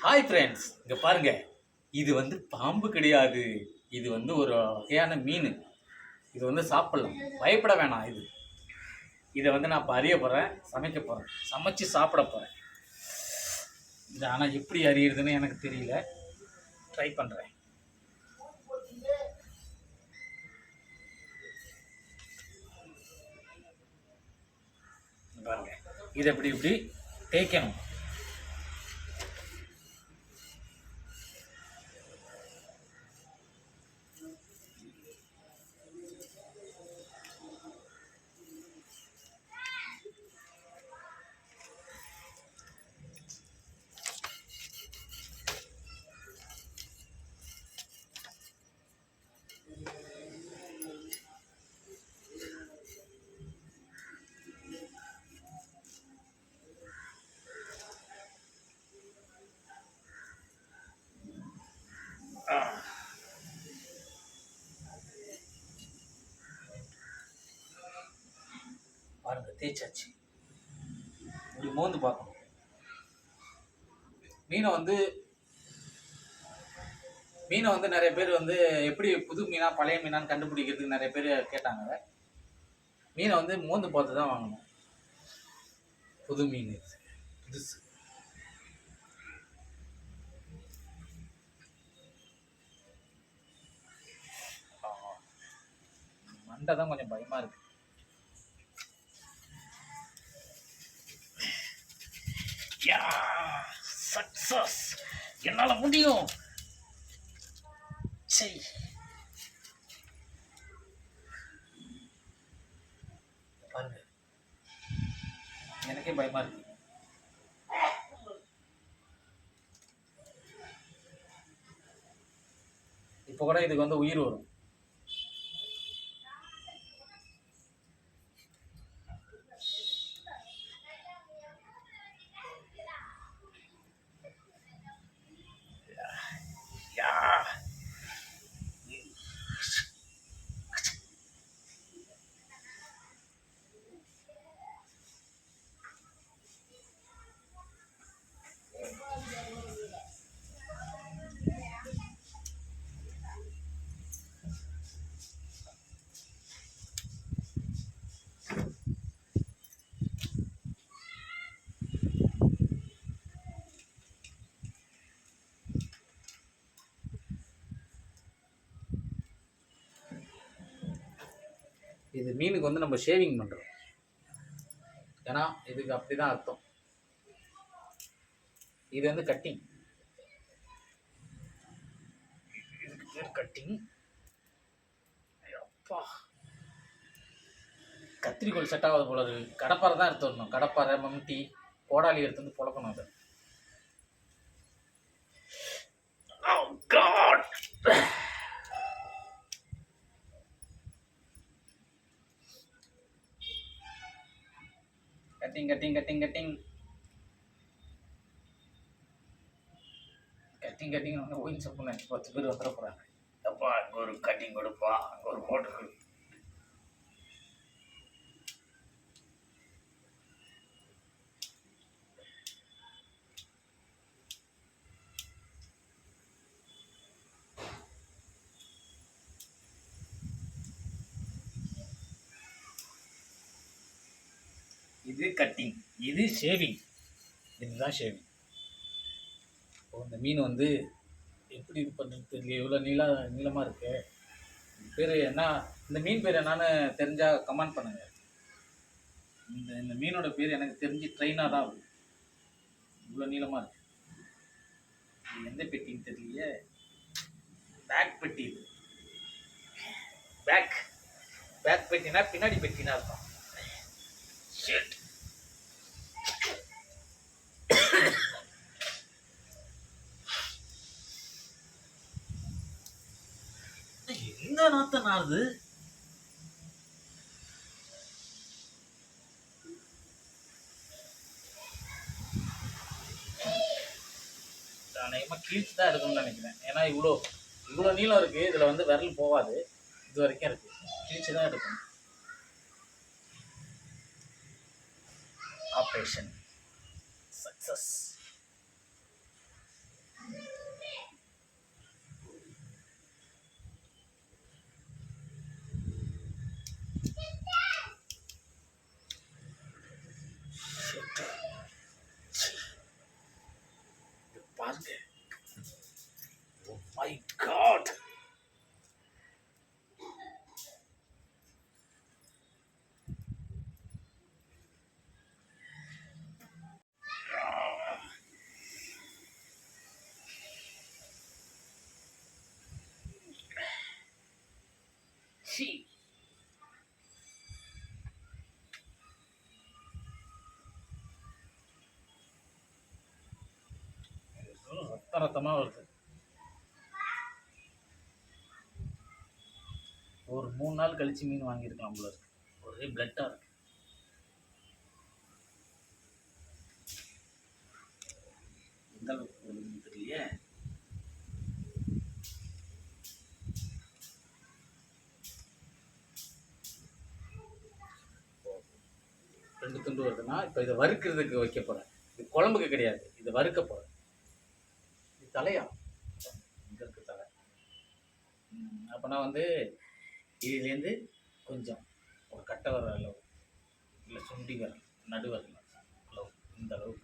Hi friends, இங்கே பாருங்க. இது வந்து பாம்பு கிடையாது. இது வந்து ஒரு வகையான மீன். இது வந்து சாப்பிடலாம், பயப்பட வேணாம். இதை வந்து நான் இப்போ அறிய போகிறேன், சமைக்க போகிறேன், சமைச்சு சாப்பிட போகிறேன். இது ஆனால் எப்படி அறியறதுன்னு எனக்கு தெரியல. ட்ரை பண்ணுறேன். பாருங்க, இதை இப்படி தேய்க்கணும். பாருங்க, தேய்ச்சாச்சு. இப்படி மோந்து பார்க்கணும். மீனை வந்து நிறைய பேர் வந்து எப்படி புது மீனா பழைய மீனான்னு கண்டுபிடிக்கிறதுக்கு நிறைய பேர் கேட்டாங்க. மீனை வந்து மோந்து பார்த்து தான் வாங்கணும். புது மீன் புதுசு. மண்டை தான் கொஞ்சம் பயமா இருக்கு. சக்சஸ், என்னால முடியும். சரி, பாருங்க, எனக்கே பயமா இருக்கு. இப்போ கூட இதுக்கு வந்து உயிர் வரும். இது மீனுக்கு வந்து நம்ம ஷேவிங் பண்ணுறோம். ஏன்னா இதுக்கு அப்படி தான் அர்த்தம். இது வந்து கட்டிங். இதுக்கு பேர் கட்டிங். அப்பா, கத்திரிக்கோள் செட் ஆகாது போல இருக்கு. கடப்பாறை தான் எடுத்து வரணும். கடப்பாறை, மம்டி, கோடாலி எடுத்து வந்து புழக்கணும். அது cutting cutting cutting cutting cutting cutting வந்து ஓயின் சப்புன்னு 10 பேர் வந்துட போகிறாங்க. அப்பா, அங்கே ஒரு கட்டிங் கொடுப்பா, அங்கே ஒரு போட்டு கொடு. இது கட்டிங், இது ஷேவிங். இதுதான் ஷேவிங். இப்போ இந்த மீன் வந்து எப்படி இது பண்ணுறது தெரியல. இவ்வளோ நீளமாக இருக்கு. பேர் என்ன, இந்த மீன் பேர் என்னன்னு தெரிஞ்சால் கமெண்ட் பண்ணுங்கள். இந்த மீனோட பேர் எனக்கு தெரிஞ்சு ட்ரெயினாக தான் ஆகுது. இவ்வளோ நீளமாக இருக்கு. இது எந்த பெட்டின்னு தெரியலையே. பேக் பெட்டி. இது பேக் பெட்டினா பின்னாடி பெட்டினா இருக்கும். எங்க நாத்த நாறுது? அநேகமாக கீழ்ச்சி தான் எடுக்கணும்னு நினைக்கிறேன். ஏன்னா இவ்வளோ நீளம் இருக்குது. இதில் வந்து விரல் போகாது. இது வரைக்கும் இருக்குது. கீழ்ச்சி தான் எடுக்கணும். Operation success. பாருங்க. Oh my God. சி ரத்த ரத்தமா வருது. ஒரு 3 நாள் கழிச்சு மீன் வாங்கியிருக்கலாம் போல இருக்கு. ஒரே பிளட்டா இருக்கு. எந்த அளவுக்கு வருதுன்னு தெரியலையே. ரெண்டு துண்டு வருதுன்னா இப்போ இதை வறுக்கிறதுக்கு வைக்க போகிறேன். இது குழம்புக்கு கிடையாது, இதை வறுக்க போகிறேன். இது தலையா? இங்கே இருக்கு தலை. அப்போனா வந்து இதுலேருந்து கொஞ்சம் ஒரு கட்டை வர அளவு, இல்லை சுண்டி வர நடு வரல அளவு, இந்த அளவுக்கு.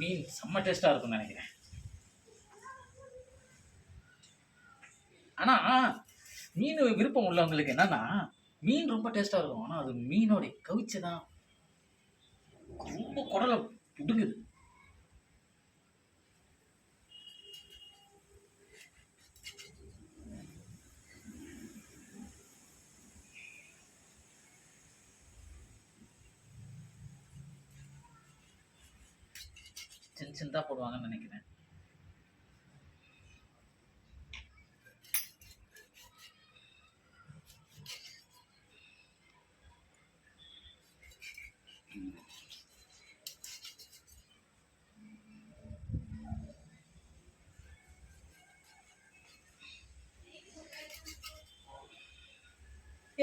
மீன் செம்ம டேஸ்ட்டாக இருக்கும்னு நினைக்கிறேன். ஆனால் மீன் விருப்பம் உள்ளவங்களுக்கு என்னன்னா, மீன் ரொம்ப டேஸ்ட்டாக இருக்கும். ஆனால் அது மீனோடைய கவிச்சு தான் ரொம்ப குடலை பிடுங்குது. சின்ன சின்னதாக போடுவாங்கன்னு நினைக்கிறேன்.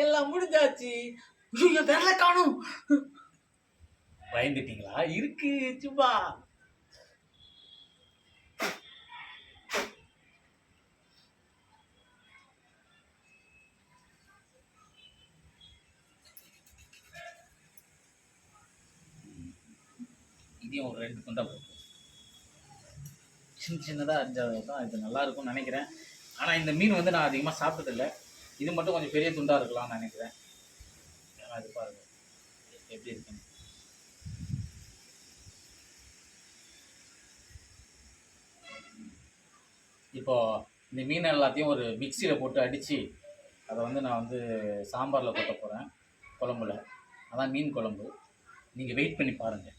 எல்லாம் முடிஞ்சாச்சு. வேலை காணும். பயந்துட்டீங்களா? இருக்கு சும்மா. இதையும் ஒரு 2 துண்டா போட்டு சின்ன சின்னதாக அரிஞ்சாவது தான் இது நல்லா இருக்கும்னு நினைக்கிறேன். ஆனால் இந்த மீன் வந்து நான் அதிகமாக சாப்பிட்டதில்லை. இது மட்டும் கொஞ்சம் பெரிய துண்டாக இருக்கலாம்னு நினைக்கிறேன். ஏன்னா இது பாருங்க எப்படி இருக்குன்னு. இப்போது இந்த மீன் எல்லாத்தையும் ஒரு மிக்சியில் போட்டு அடித்து அதை வந்து நான் வந்து சாம்பாரில் கொட்ட போகிறேன் குழம்புல. அதான் மீன் குழம்பு. நீங்கள் வெயிட் பண்ணி பாருங்கள்.